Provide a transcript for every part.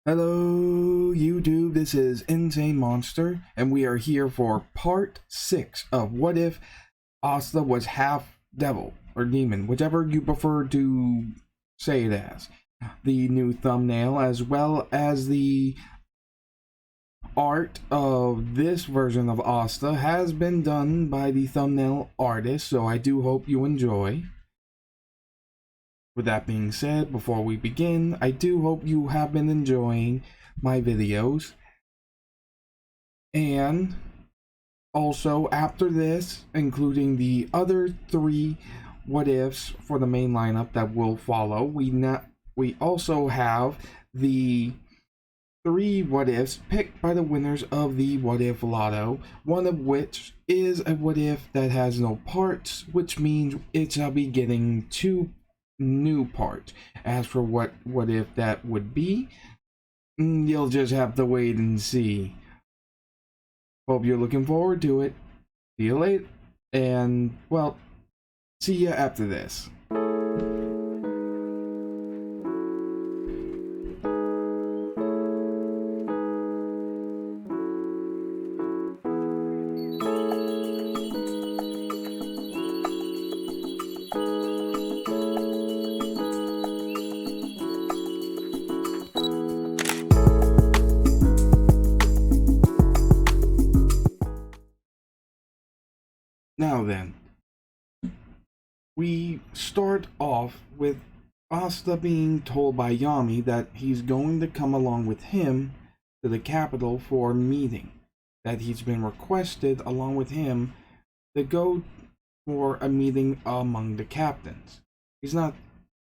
Hello YouTube, this is Insane Monster, and we are here for part 6 of What If Asta was half devil or demon, whichever you prefer to say it as. The new thumbnail as well as the art of this version of Asta has been done by the thumbnail artist, so I do hope you enjoy. With that being said, before we begin, I do hope you have been enjoying my videos. And also, after this, including the other 3 what ifs for the main lineup that will follow, we also have the 3 what ifs picked by the winners of the What If Lotto, one of which is a what if that has no parts, which means it shall be getting 2 new part. As for what if that would be, you'll just have to wait and see. Hope you're looking forward to it. See you later, and well, see ya after this. Now then, we start off with Asta being told by Yami that he's going to come along with him to the capital for a meeting, that he's been requested along with him to go for a meeting among the captains. He's not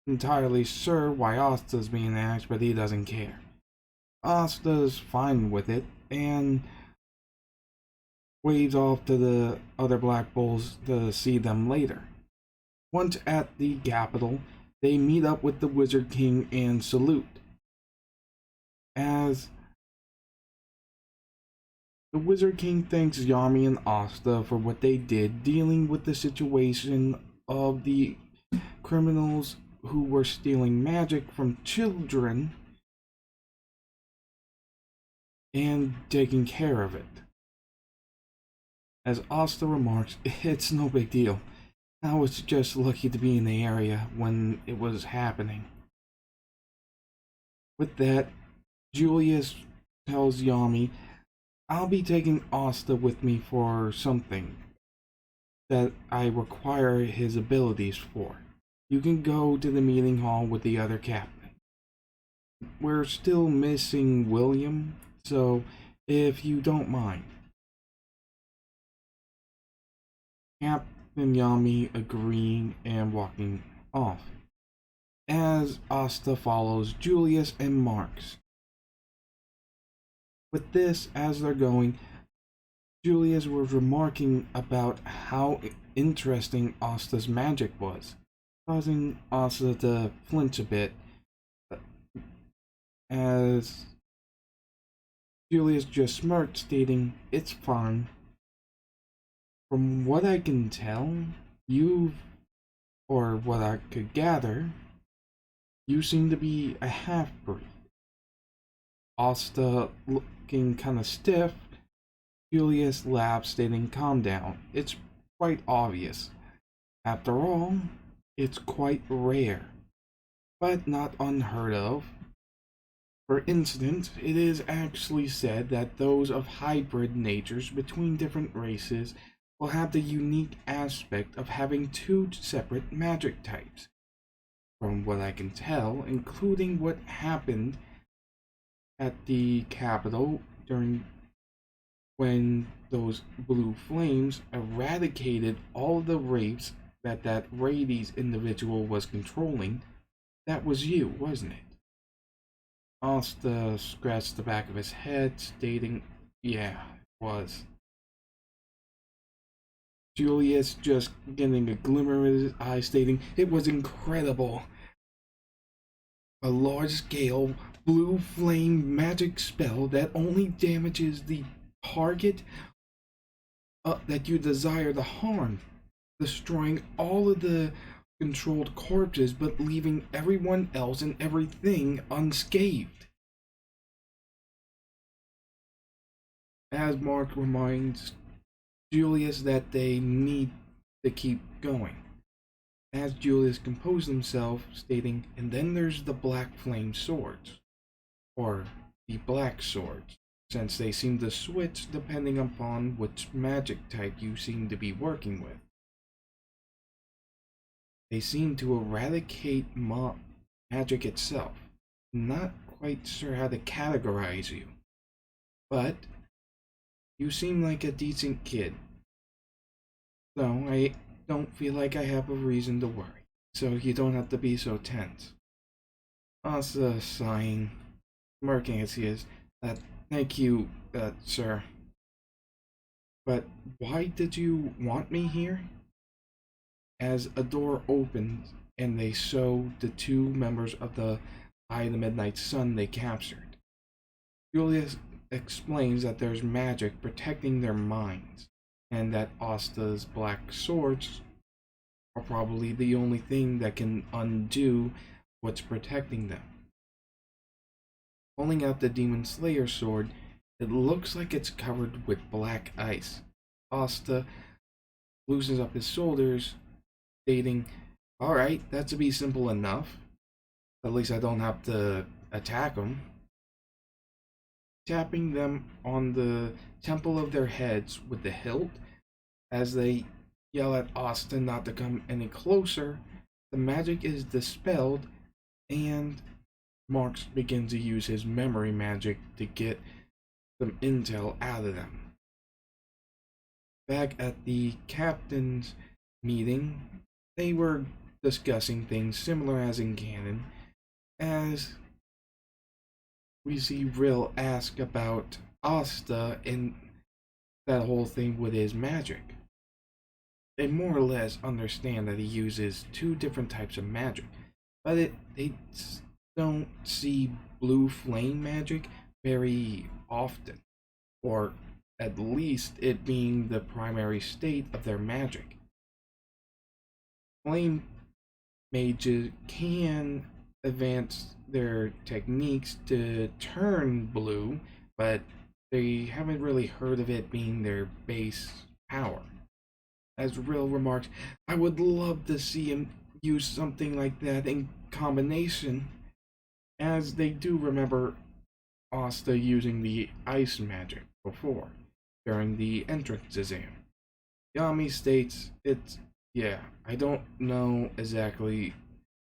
entirely sure why Asta's being asked, but he doesn't care. Asta's fine with it and waves off to the other Black Bulls to see them later. Once at the capital, they meet up with the Wizard King and salute. As the Wizard King thanks Yami and Asta for what they did dealing with the situation of the criminals who were stealing magic from children and taking care of it. As Asta remarks, it's no big deal. I was just lucky to be in the area when it was happening. With that, Julius tells Yami, I'll be taking Asta with me for something that I require his abilities for. You can go to the meeting hall with the other captain. We're still missing William, so if you don't mind. Captain Yami agreeing and walking off, as Asta follows Julius and Marks. With this, as they're going, Julius was remarking about how interesting Asta's magic was, causing Asta to flinch a bit, as Julius just smirked, stating, it's fine. From what I can tell, or what I could gather, you seem to be a half-breed. Asta looking kinda stiff, Julius laughs, stating, calm down, it's quite obvious. After all, it's quite rare, but not unheard of. For instance, it is actually said that those of hybrid natures between different races will have the unique aspect of having 2 separate magic types. From what I can tell, including what happened at the capital during when those blue flames eradicated all the rapes that Rades individual was controlling, that was you, wasn't it? Asta scratched the back of his head, stating, yeah, it was. Julius just getting a glimmer in his eye, stating, it was incredible. A large-scale blue flame magic spell that only damages the target that you desire to harm, destroying all of the controlled corpses but leaving everyone else and everything unscathed. as Mark reminds Julius that they need to keep going. As Julius composed himself, stating, and then there's the black flame swords, or the black swords, since they seem to switch depending upon which magic type you seem to be working with. They seem to eradicate magic itself. Not quite sure how to categorize you, but you seem like a decent kid. So I don't feel like I have a reason to worry. So you don't have to be so tense. Asa sighing, smirking as he is. Thank you, sir. But why did you want me here? As a door opens and they show the two members of the Eye of the Midnight Sun they captured. Julius explains that there's magic protecting their minds, and that Asta's black swords are probably the only thing that can undo what's protecting them. Pulling out the Demon Slayer sword, it looks like it's covered with black ice. Asta loosens up his shoulders, stating, alright, that should be simple enough. At least I don't have to attack them. Tapping them on the temple of their heads with the hilt, as they yell at Asta not to come any closer, the magic is dispelled, and Marks begins to use his memory magic to get some intel out of them. Back at the captain's meeting, they were discussing things similar as in canon, as we see Rill ask about Asta and that whole thing with his magic. They more or less understand that he uses two different types of magic, but they don't see blue flame magic very often, or at least it being the primary state of their magic. Flame mages can advance their techniques to turn blue, but they haven't really heard of it being their base power. As Rill remarks, I would love to see him use something like that in combination, as they do remember Asta using the ice magic before, during the entrance exam. Yami states, yeah, I don't know exactly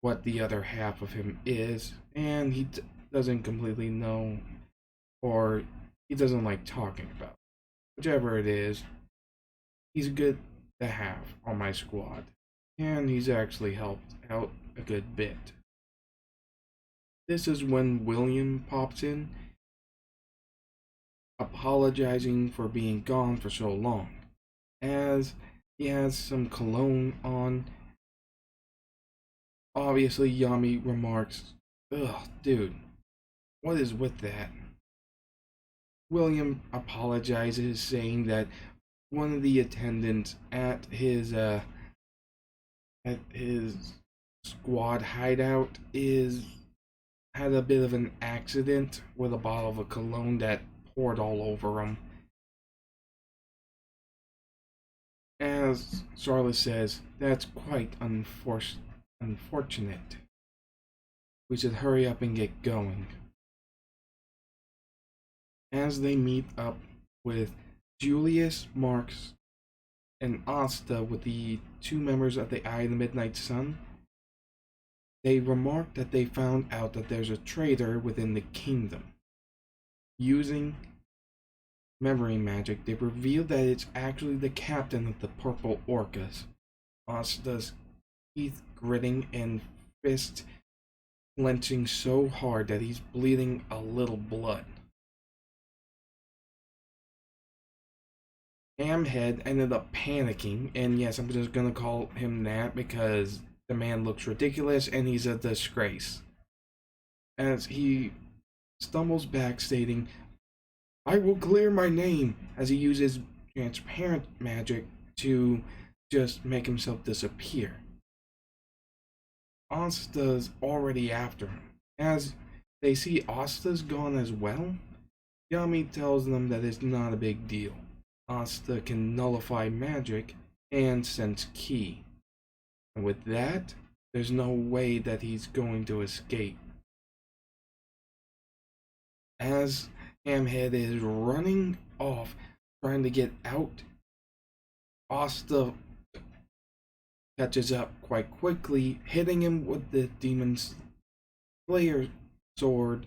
what the other half of him is, and he doesn't completely know, or he doesn't like talking about. Whichever it is, he's good to have on my squad, and he's actually helped out a good bit. This is when William pops in, apologizing for being gone for so long, as he has some cologne on. Obviously, Yami remarks, ugh, dude, what is with that? William apologizes, saying that one of the attendants at his squad hideout had a bit of an accident with a bottle of a cologne that poured all over him. As Charlotte says, that's quite unfortunate. We should hurry up and get going. As they meet up with Julius, Marks, and Asta with the two members of the Eye of the Midnight Sun, they remark that they found out that there's a traitor within the kingdom. Using memory magic, they reveal that it's actually the captain of the Purple Orcas. Asta's teeth gritting and fist clenching so hard that he's bleeding a little blood. Hamhead ended up panicking, and yes, I'm just gonna call him that because the man looks ridiculous and he's a disgrace. As he stumbles back, stating, I will clear my name, as he uses transparent magic to just make himself disappear. Asta's already after him. As they see Asta's gone as well, Yami tells them that it's not a big deal. Asta can nullify magic and sense ki. And with that, there's no way that he's going to escape. As Hamhead is running off, trying to get out, Asta catches up quite quickly, hitting him with the Demon Slayer sword,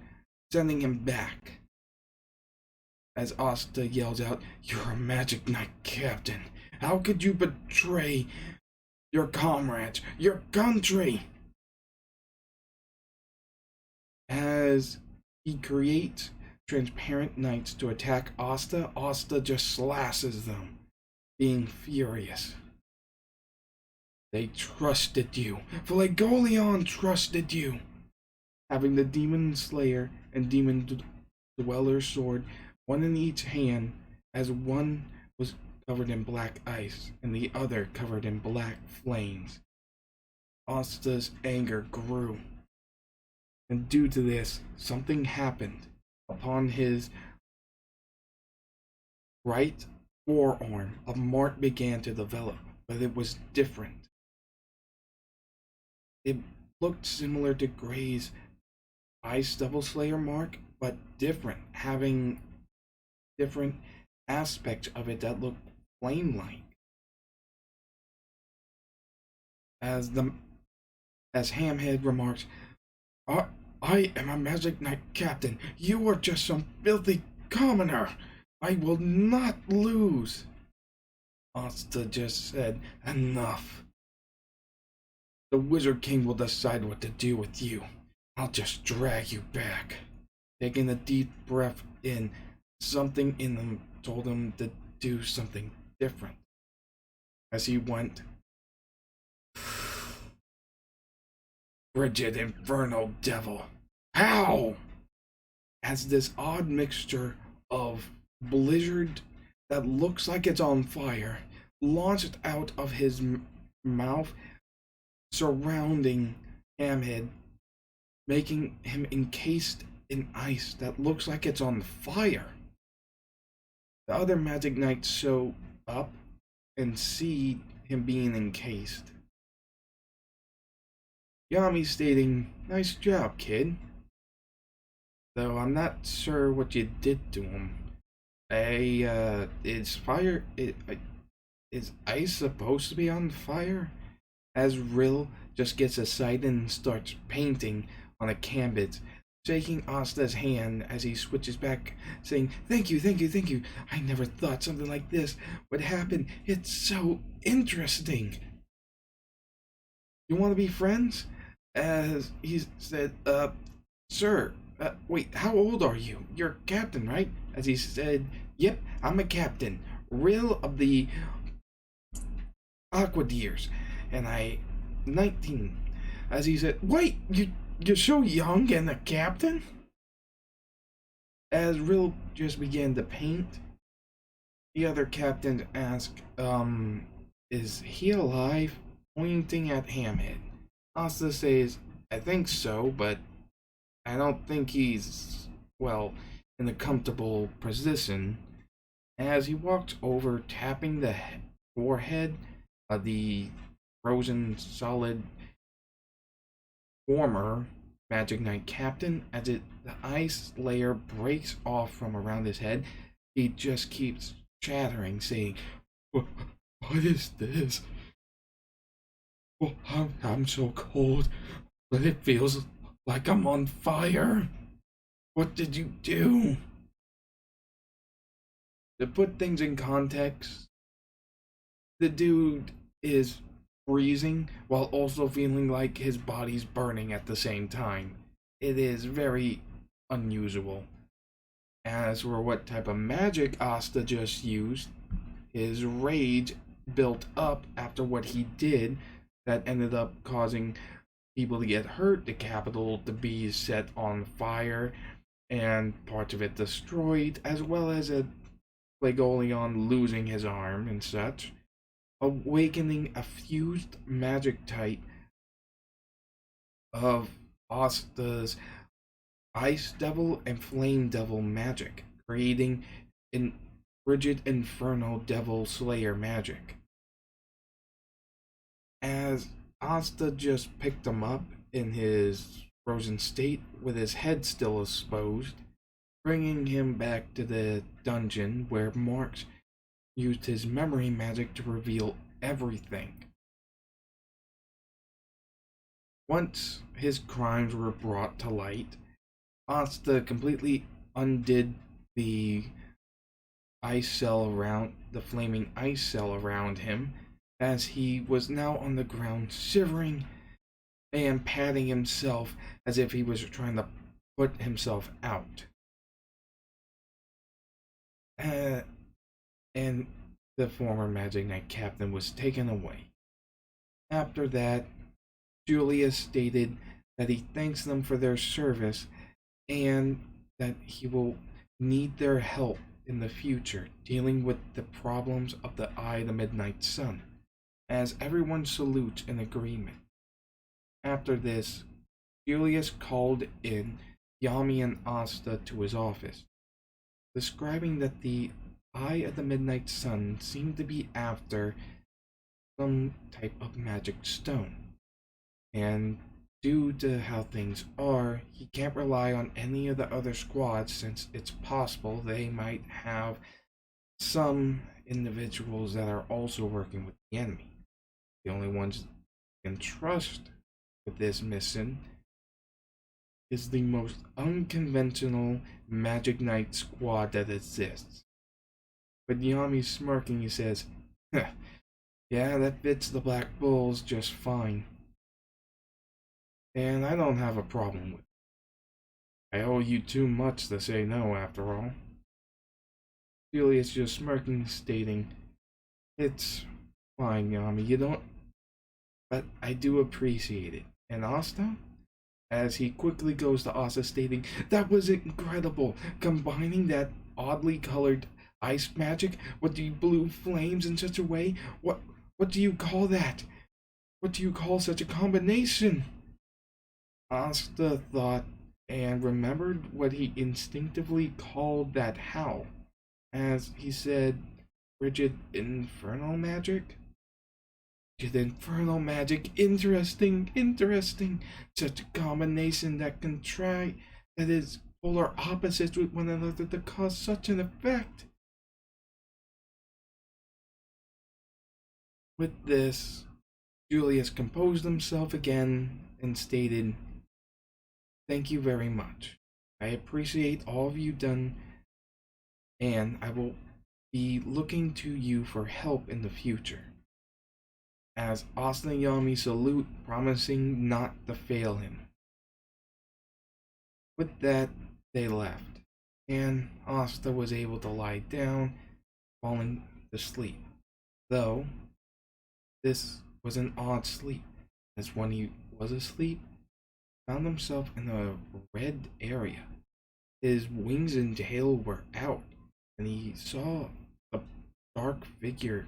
sending him back. As Asta yells out, "You're a Magic Knight captain! How could you betray your comrades, your country?" As he creates transparent knights to attack Asta, Asta just slashes them, being furious. They trusted you. Flagoleon trusted you. Having the Demon Slayer and Demon Dweller sword, one in each hand, as one was covered in black ice and the other covered in black flames. Asta's anger grew. And due to this, something happened. Upon his right forearm, a mark began to develop, but it was different. It looked similar to Gray's Ice Devil Slayer mark, but different, having different aspects of it that looked flame-like. As Hamhead remarks, I am a Magic Knight captain. You are just some filthy commoner. I will not lose. Asta just said, "Enough. The Wizard King will decide what to do with you. I'll just drag you back." Taking a deep breath in, something in him told him to do something different. As he went, "Frigid Infernal Devil. How?" As this odd mixture of blizzard that looks like it's on fire launched out of his mouth, surrounding Hamhead, making him encased in ice that looks like it's on fire. The other Magic Knights show up and see him being encased. Yami stating, "Nice job, kid. Though I'm not sure what you did to him. Is ice supposed to be on fire?" As Rill just gets excited and starts painting on a canvas, shaking Asta's hand as he switches back, saying, "Thank you, thank you, thank you. I never thought something like this would happen. It's so interesting. You want to be friends?" As he said, "Sir, wait, how old are you? You're captain, right?" As he said, "Yep, I'm a captain. Rill of the Aquadeers, and I 19. As he said, "Wait, you're so young and a captain?" As Rill just began to paint, the other captains asked, "Is he alive?" Pointing at Hamhead. Asta says, "I think so, but I don't think he's, well, in a comfortable position." As he walks over, tapping the forehead of the frozen solid former Magic Knight captain, as the ice layer breaks off from around his head, he just keeps chattering, saying, What is this? Oh, I'm so cold, but it feels like I'm on fire. What did you do?" To put things in context, the dude is freezing while also feeling like his body's burning at the same time. It is very unusual. As for what type of magic Asta just used, his rage built up after what he did that ended up causing people to get hurt, the capital to be set on fire, and parts of it destroyed, as well as a Flagoleon losing his arm and such, awakening a fused magic type of Asta's Ice Devil and Flame Devil magic, creating an rigid infernal devil slayer magic. As Asta just picked him up in his frozen state with his head still exposed, bringing him back to the dungeon where Marks used his memory magic to reveal everything. Once his crimes were brought to light, Asta completely undid the flaming ice cell around him, as he was now on the ground shivering and patting himself as if he was trying to put himself out. And the former Magic Knight captain was taken away. After that, Julius stated that he thanks them for their service and that he will need their help in the future dealing with the problems of the Eye of the Midnight Sun, as everyone salutes in agreement. After this, Julius called in Yami and Asta to his office, describing that the Eye of the Midnight Sun seemed to be after some type of magic stone, and due to how things are, he can't rely on any of the other squads since it's possible they might have some individuals that are also working with the enemy. The only ones he can trust with this mission is the most unconventional Magic Knight squad that exists. With Yami smirking, he says, "Yeah, that fits the Black Bulls just fine. And I don't have a problem with it. I owe you too much to say no, after all." Julius just smirking, stating, "It's fine, Yami, you don't, but I do appreciate it. And Asta?" As he quickly goes to Asta, stating, "That was incredible, combining that oddly colored ice magic with the blue flames in such a way. What do you call that? What do you call such a combination?" Asta thought and remembered what he instinctively called that howl, as he said, "Rigid infernal magic?" "Rigid infernal magic, interesting. Such a combination that is polar opposites with one another to cause such an effect." With this, Julius composed himself again and stated, "Thank you very much. I appreciate all of you done, and I will be looking to you for help in the future." As Asta and Yami salute, promising not to fail him. With that, they left, and Asta was able to lie down, falling to sleep. Though, this was an odd sleep, as when he was asleep, found himself in a red area. His wings and tail were out, and he saw a dark figure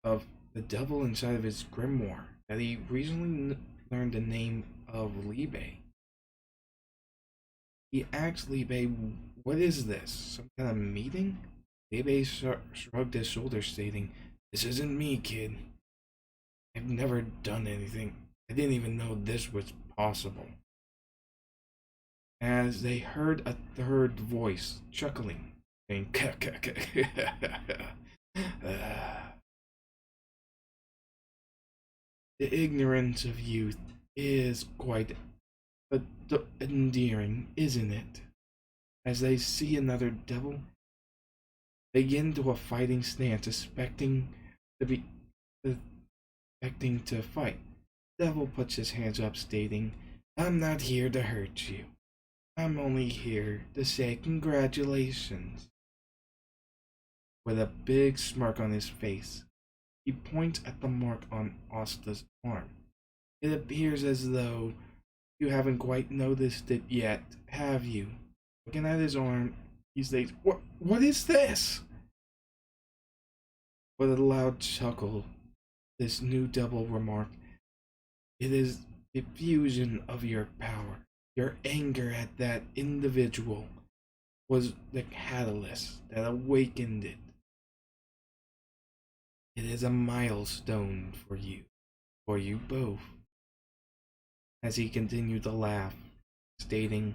of the devil inside of his grimoire that he recently learned the name of Libe. He asked Libe, "What is this? Some kind of meeting?" Libe shrugged his shoulders, stating, "This isn't me, kid. I've never done anything. I didn't even know this was possible." As they heard a third voice chuckling, saying, "The ignorance of youth is quite endearing, isn't it?" As they see another devil, they get into a fighting stance, expecting to fight. Devil puts his hands up, stating, "I'm not here to hurt you. I'm only here to say congratulations." With a big smirk on his face, he points at the mark on Asta's arm. "It appears as though you haven't quite noticed it yet, have you?" Looking at his arm, he states, What is this?" With a loud chuckle, this new devil remarked, "It is the fusion of your power, your anger at that individual, was the catalyst that awakened it. It is a milestone for you both. As he continued to laugh, stating,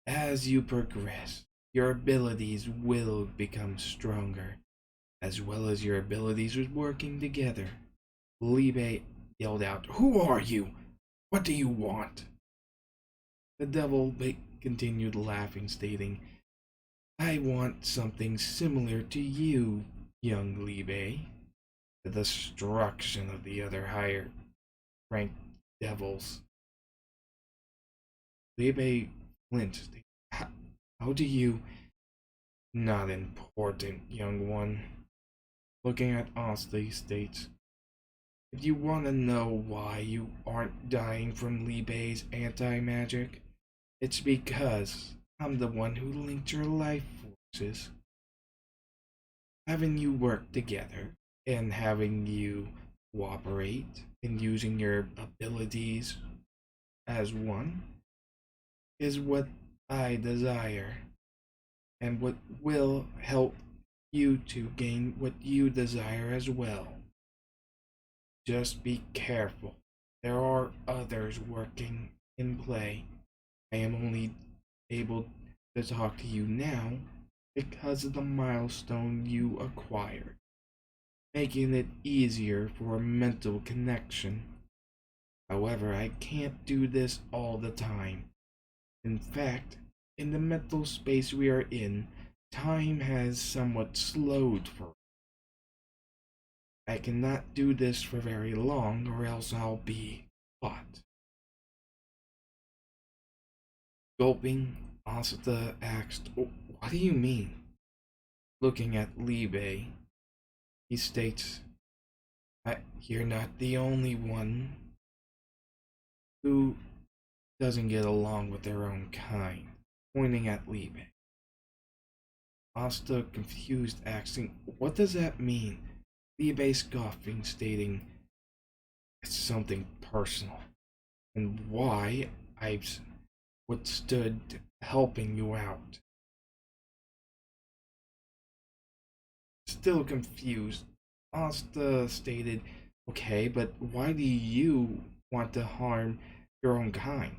as you progress, your abilities will become stronger, as well as your abilities with working together. Libe yelled out, who are you? What do you want? The devil continued laughing, stating, I want something similar to you, young Libe. The destruction of the other higher ranked devils. Libe flinched. How do you... Not important, young one. Looking at Asta, he states, if you want to know why you aren't dying from Libe's anti-magic, it's because I'm the one who linked your life forces. Having you work together and having you cooperate and using your abilities as one is what I desire, and what will help you to gain what you desire as well. Just be careful. There are others working in play. I am only able to talk to you now because of the milestone you acquired, making it easier for a mental connection. However, I can't do this all the time. In fact, in the mental space we are in, time has somewhat slowed for us. I cannot do this for very long, or else I'll be caught. Gulping, Asta asked, what do you mean? Looking at Libe, he states, you're not the only one who doesn't get along with their own kind, pointing at Libe. Asta, confused, asking, what does that mean? Libe scoffing, stating, it's something personal, and why I've withstood helping you out. Still confused, Asta stated, okay, but why do you want to harm your own kind?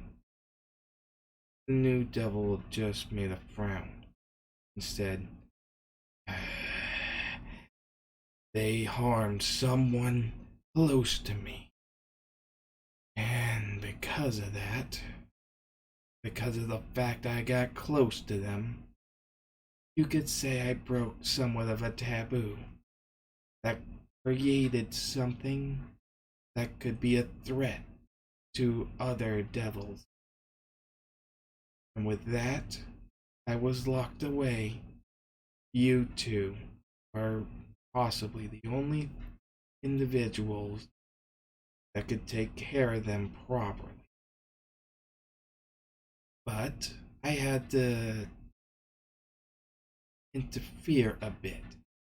The new devil just made a frown and said, they harmed someone close to me. And because of that, because of the fact I got close to them, you could say I broke somewhat of a taboo that created something that could be a threat to other devils. And with that, I was locked away. You two are possibly the only individuals that could take care of them properly. But I had to interfere a bit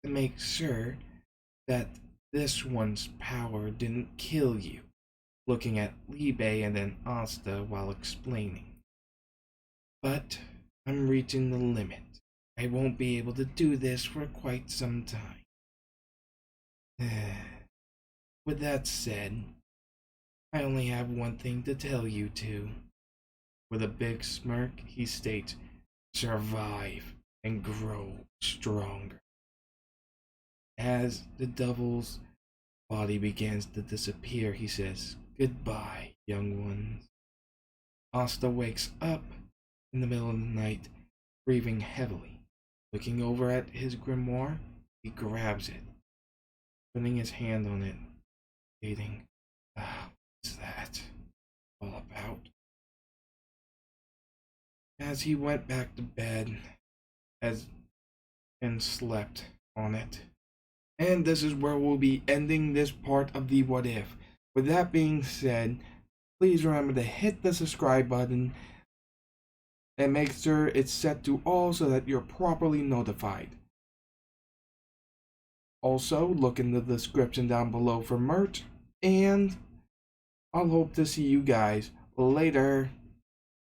to make sure that this one's power didn't kill you. Looking at Libe and then Asta while explaining. But I'm reaching the limit. I won't be able to do this for quite some time. With that said, I only have one thing to tell you two. With a big smirk, he states, survive and grow stronger. As the devil's body begins to disappear, he says, goodbye, young ones. Asta wakes up in the middle of the night, breathing heavily. Looking over at his grimoire, he grabs it, putting his hand on it, stating, what's that all about? As he went back to bed and slept on it. And this is where we'll be ending this part of the What If. With that being said, please remember to hit the subscribe button and make sure it's set to all so that you're properly notified. Also, look in the description down below for merch, and I'll hope to see you guys later.